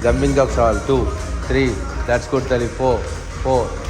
Jumping jacks all. 2, 3. That's good, Tali. 4,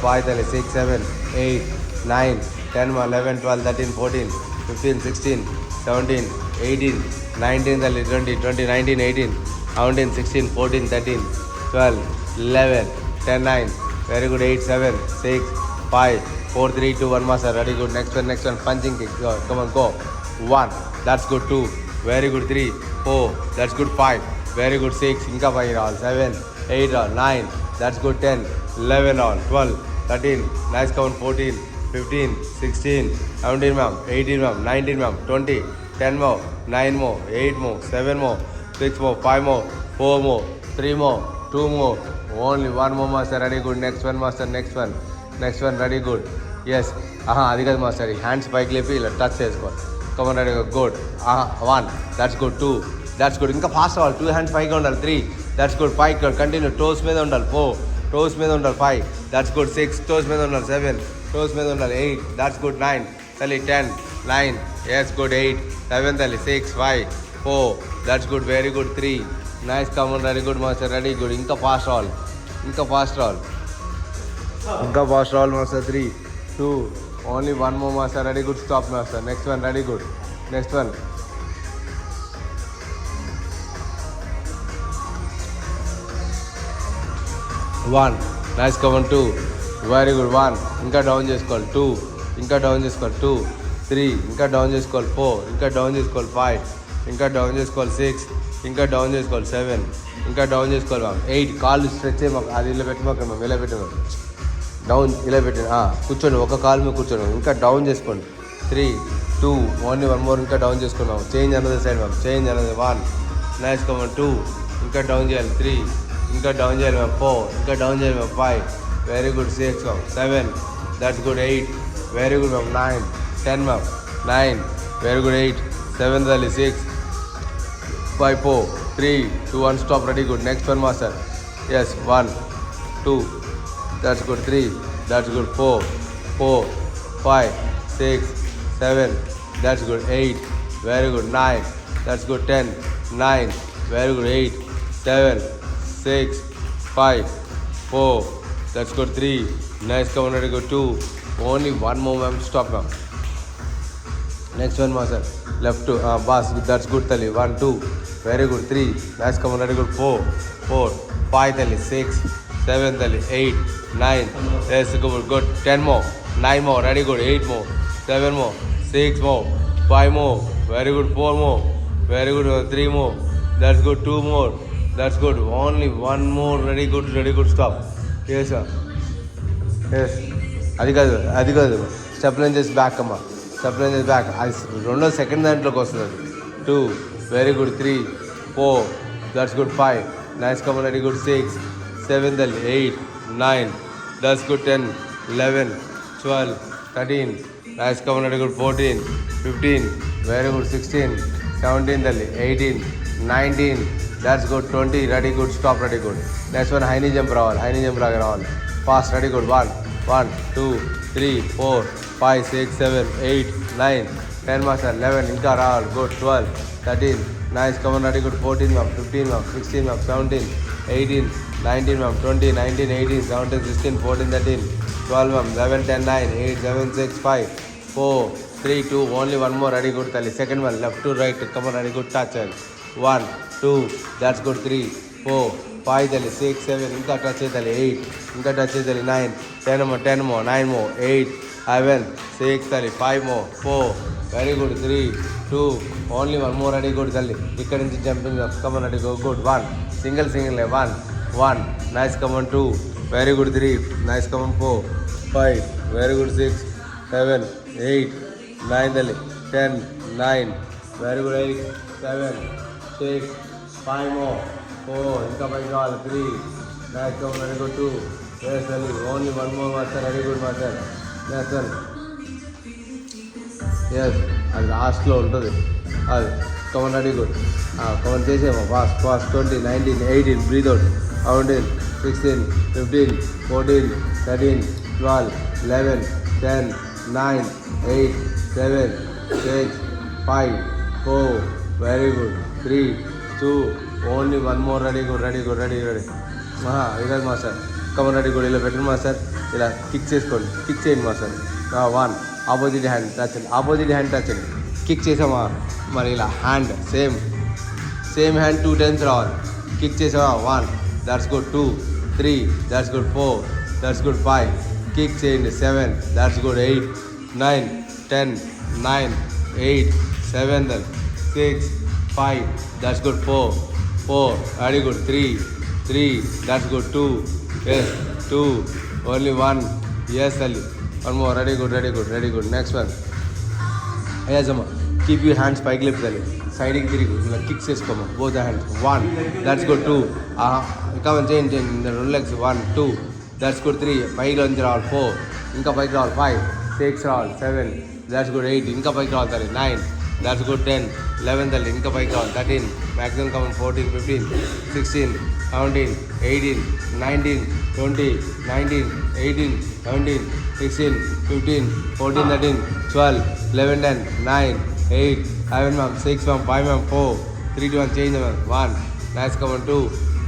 5, Tali. 6, 7, 8, 9, 10, 11, 12, 13, 14, 15, 16, 17, 18, 19, Tali. 20, 20, 19, 18, 19, 16, 14, 13, 12, 11, 10, 9. Very good. 8, 7, 6, 5, 4, 3, 2, 1. Master. Very good. Next one. Punching kick. Come on, go. 1. That's good. 2. Very good. 3, 4. That's good. 5. Very good. 6. Inka 5 all. 7, 8 all. 9. That's good. 10, 11 all. 12, 13. Nice count. 14, 15, 16, 17 ma'am. 18 ma'am. 19 ma'am. 20, 10 more. 9 more. 8 more. 7 more. 6 more. 5 more. 4 more. 3 more. 2 more. Only 1 more, master. Ready, good. Next one, master. Next one. Ready, good. Yes. అది కాదు master. Hands పైకి లేపి ఇలా touch చేసుకో. Come on, ready, good. 1. That's good. 2. That's good. ఇంకా fast అవ్వాలి. 2 hands పైకి ఉండాలి. 3. That's good. 5 కంటిన్యూ. టోస్ మీద ఉండాలి. 4. టోస్ మీద ఉండాలి. 5. That's good. 6. టోస్ మీద ఉండాలి. 7. టోస్ మీద ఉండాలి. 8. That's good. 9. తల్లి 10, 9. Yes good. 8, 7 తల్లి. 6, 5, 4. That's good. Very good. 3. Nice. Come on, very good master. Ready, good. ఇంకా ఫాస్ట్ రావాలి. ఇంకా ఫాస్ట్ రావాలి master. 3, 2. Only 1 more, master. Ready, good. Stop master. Next one. Ready, good. Next one. 1. Nice. Come on. 2. Very good. 1. ఇంకా down చేసుకోవాలి. 2. ఇంకా down చేసుకోవాలి. 2, 3. ఇంకా down చేసుకోవాలి. 4. ఇంకా డౌన్ చేసుకోవాలి. 5. ఇంకా డౌన్ చేసుకోవాలి. 6. ఇంకా డౌన్ చేసుకోవాలి. 7. ఇంకా డౌన్ చేసుకోవాలి. 8. కాళ్ళు స్ట్రెచ్ చేయమాక. అది ఇలా పెట్టమాక మ్యామ్. ఇలా పెట్టాము. డౌన్ ఇలా పెట్టండి. కూర్చోండి. ఒక కాలు మీద కూర్చోండి. ఇంకా డౌన్ చేసుకోండి. 3, 2. Only 1 more. ఇంకా డౌన్ చేసుకున్నాం. చేంజ్ అన్నది సైడ్ మ్యామ్. చేంజ్ అన్నది. 1. నైస్. కమన్. 2. ఇంకా డౌన్ చేయాలి. 3. ఇంకా డౌన్ చేయాలి మ్యామ్. 4. ఇంకా డౌన్ చేయాలి ma'am. 5. Very good. 6 ma'am. 7. That's good. 8. Very good ma'am. 9, 10 ma'am. 9. Very good. 8, 7 తల్లి. 6, 5, 4, 3, 2, 1. Stop. Ready, good. Next one, master. Yes. 1, 2. That's good. 3. That's good. 4, 5, 6, 7. That's good. 8. Very good. 9. That's good. 10, 9. Very good. 8, 7, 6, 5, 4. That's good. 3. Nice. Come on. Very good. 2. Only 1 more, ma'am. Stop, ma'am. Next one, master. Left to boss. That's good, Tali. 1, 2. Very good. 3. Nice. Come on. Very good. 4, 5 Tali. 6, 7 Tali. 8, 9. Yes, good. 10 more. 9 more. Ready, good. 8 more. 7 more. 6 more. 5 more. Very good. 4 more. Very good. 3 more. That's good. 2 more. That's good. Only 1 more. Ready, good. Stop. Yes, sir. Yes. అది కాదు. Step line చేసి back అమ్మా. Step line చేసి back. అది రెండో second దాంట్లోకి వస్తుంది. 2. Very good. 3, 4. That's good. 5. Nice. Come ready, good. 6, 7 తల్లి. 8, 9. That's good. 10, 11, 12, 13. Nice. Come ready, good. 14, 15. Very good. 16, 17 తల్లి. 18, 19. That's good. 20. Ready, good. Stop. Ready, good. Next one. High knee jump రావాలి. High knee jump లాగా రావాలి. Fast. Ready, good. 1, 2, 3, 4, 5, 6, 7, 8, 9, 10 master. 11. ఇంకా రావాలి. Good. 12, 13. Nice. Come on ready, good. 14 ma'am. 15 ma'am. 16 ma'am. 17, 18, 19 ma'am. 20, 19, 18, 17, 16, 14, 13, 12 ma'am. 11, 10, 9, 8, 7, 6, 5, 4, 3, 2. Only 1 more. Ready, good తల్లి. Second one. Left to right. Come on ready, good. Touch and 1, 2. That's good. 3, 4, 5 తల్లి. 6, 7. ఇంకా touch అవుతాలి. 8. ఇంకా touch అవుతాలి. 9, 10 more. 10 more. 9 more. 8, 11, 6 తల్లి. 5 more. 4. Very good. 3, 2. Only 1 more. Ready, good తల్లి. ఇక్కడ నుంచి jumping up. Come on ready, good. 1. Single 1. Nice. Come on. 2. Very good. 3. Nice. Come on. 4, 5. Very good. 6, 7, 8, 9 తల్లి. 10, 9. Very good. 8, 7, 6, 5 more. 4. ఇంకా 5 కావాలి. 3. Nice. Come on. Very good. 2. Yes తల్లి. Only 1 more, master. Ready, good master. Next one. Yes. అది లాస్ట్లో ఉంటుంది. అది come on. Ready, good. Come on చేసేమో. Fast. 20, 19, 18. Breathe out. 17, 16, 15, 14, 13, 12, 11, 10, 9, 8, 7, 6, 5, 4. Very good. 3, 2. Only one more. Ready good, ready good, ready ready. ఇదే master. Come on, ready good. ఇలా పెట్టండి master. ఇలా kick చేసుకోండి, కిక్ చేయండి మాస్టర్. 1 ఆపోజిట్ హ్యాండ్ టచ్ అండి, ఆపోజిట్ హ్యాండ్ టచ్ అండి. Kick చేసామా మరి ఇలా హ్యాండ్ సేమ్ హ్యాండ్ 2 times రావాలి. కిక్ చేసామా 1, that's good. 2, 3, that's good. 4, that's good. 5, kick చేయండి. 7, that's good. 8, 9, 10, 9, 8, 7, 6, 5, that's good. 4, very good. 3, that's good. 2, yes, 2, only 1, yes, Ali. One more, ready good, ready good, ready good. Next one. Yes, Amma. Keep your hands spike lips, Ali. Siding 3, kick చేసుకోమా both the hands. 1, that's good. 2, come and change in the legs. 1, 2, that's good. 3, పైకి నుంచి రావాలి. 4, ఇంకా పైకి రావాలి. 5, 6 రావాలి. 7, that's good. 8, ఇంకా పైకి రావాలి. 9, that's good. 10, 11 తల్లి ఇంకా పైకి రావాలి. 13, maximum come 14, 15, 16, 17, 18, 19, 20, 19, 18, 17, 16, 15, 14, 13, 12, 11, 10, 9, 8, 7 ma'am, 6 ma'am, 5 ma'am, 4, 3, 2, 1, change ma'am. 1, nice, come on. 2,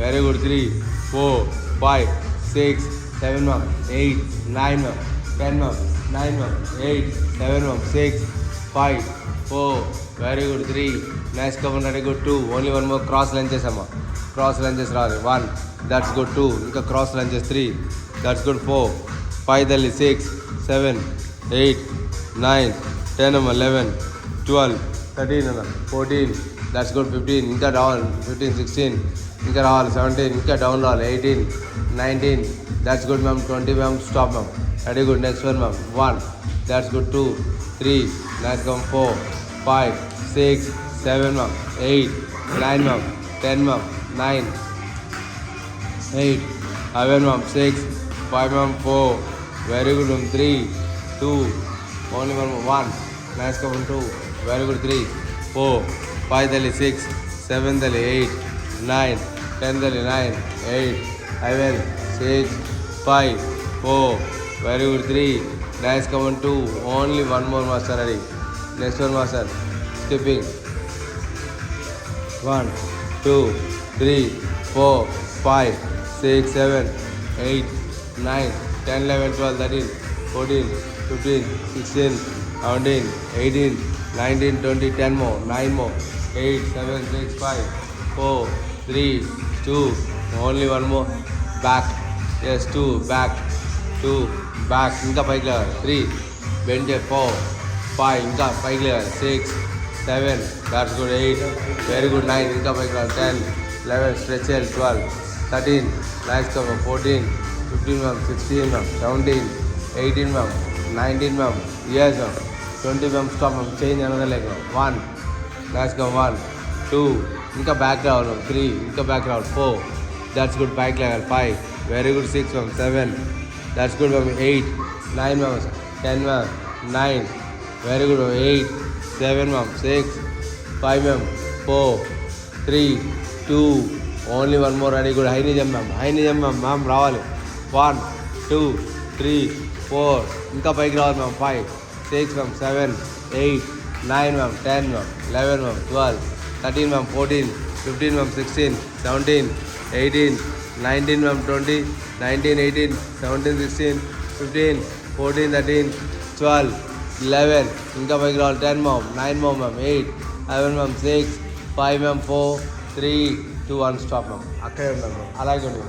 very good. 3, 4, 5, 6, 7 ma'am, 8, 9 ma'am, 10 ma'am, 9 ma'am, 8, 7 ma'am, 6, 5, 4, very good. 3, nice, come on. Very good. 2, only one more. Cross lunges amma, cross lunges రావాలి. 1, that's good. 2, ఇంకా cross lunges. 3, that's good. 4, 5 తల్లి. 6, 7, 8, 9, 10 అమ్మ. 11, 12, 13 అన్న. 14, that's good. 15, ఇంకా down. 15, 16, ఇంకా రావాలి. 17, ఇంకా down రావాలి. 18, 19, that's good ma'am. 20 ma'am, stop ma'am. Very good. Next one ma'am. 1, that's good. 2, 3, nice, come. 4, 5, 6, 7 ma'am, 8, 9 ma'am, 10 ma'am, 9, 8, 11 ma'am, 6, 5 ma'am, 4, very good ma'am. 3, 2, only one more. 1, nice, come on. 2, very good. 3, 4, 5 tali. 6, 7 tali. 8, 9, 10 tali. 9, 8, 11, 6, 5, 4, very good. 3, nice, come on. 2, only one more master. Ready. Next one master. Skipping. 1, 2, 3, 4, 5, 6, 7, 8, 9, 10, 11, 12, 13, 14, 15, 16, 17, 18, 19, 20, 10 more, 9 more, 8, 7, 6, 5, 4, 3, 2, only one more. Back. Yes, 2, back. 2, back. ఇంకా పైకి లేవాలి. 3, bend. 4, 5, ఇంకా పైకి లేవాలి. 6, 7, that's good. 8, very good. 9, ఇంకా పైకి రావాలి. 10, 11, stretch L. 12, 13, nice, come on. 14, 15 ma'am, 16 ma'am, 17, 18 ma'am, 19 ma'am, yes ma'am, 20 ma'am, stop ma'am, change another leg ma'am. 1, nice, come. 1, 2, ఇంకా బ్యాక్ రావాలి. 3, ఇంకా బ్యాక్ రావాలి. 4, that's good. బ్యాక్ లేవాలి. 5, very good. 6 ma'am, 7, that's good ma'am. 8, 9 ma'am, 10 ma'am, 9, very good ma'am. 8, 7 ma'am, 6, 5 ma'am, 4, 3, 2, only one more. Ready good. High knee jump ma'am, high knee jump ma'am, రావాలి. 1, 2, 3, 4, ఇంకా పైకి రావాలి ma'am. 5, 6 ma'am, 7, 8, 9 ma'am, 10 ma'am, 11 ma'am, 12, 13 ma'am, 14, 15 ma'am, 16, 17, 18, 19 ma'am, 20, 19, 18, 17, 16, 15, 14, 13, 12, 11, ఇంకా పైకి రావాలి. 10 ma'am, 9 ma'am, 8, 11 ma'am, 6, 5 ma'am, 4, 3, 2, 1, stop ma'am. అక్కడే ఉన్నాం ma'am. అలాగే ఉంది.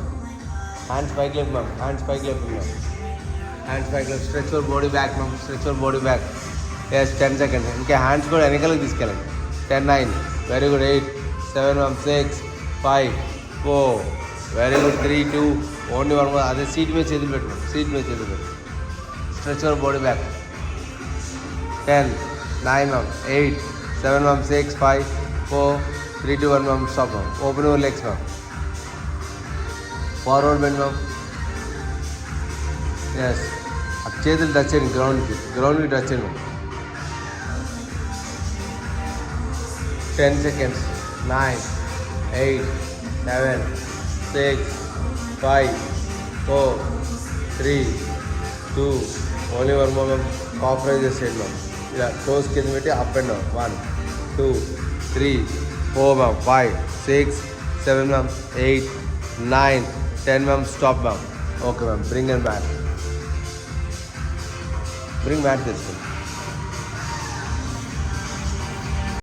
హ్యాండ్స్ పైకి లేపు మ్యామ్, హ్యాండ్స్ పైకి లేపు మ్యామ్, హ్యాండ్స్ పైకి లేపు. Stretch your body back ma'am, stretch your body back. Yes, 10 seconds. ఇంకా హ్యాండ్స్ కూడా వెనకాలకి తీసుకెళ్ళండి. 10, 9, very good. 8, 7 ma'am, 6, 5, 4, very good. 3, 2, only one more. అదే సీట్ మీద చేతులు పెట్టు మ్యామ్, సీట్ మీద చేతులు పెట్టు. Stretch your body back. 10, 9 ma'am, 8, 7 ma'am, 6, 5, 4, 3, 2, 1 ma'am, stop ma'am. Open your legs ma'am. Forward bend ma'am. Yes. अब చేతులు టచ్ చేయండి గ్రౌండ్కి టచ్ చేయండి. 10 seconds. 9, 8, 7, 6, 5, 4, 3, 2, only one more ma'am. Calf raise చేసేయండి మ్యామ్. ఇలా టోస్ కింద పెట్టి up and down. 1, 2, 3, 4 ma'am, 5, 6, 7 ma'am, 8, 9, 10 ma'am. Stop ma'am. Okay ma'am, bring and back. Bring back తెచ్చుకోండి.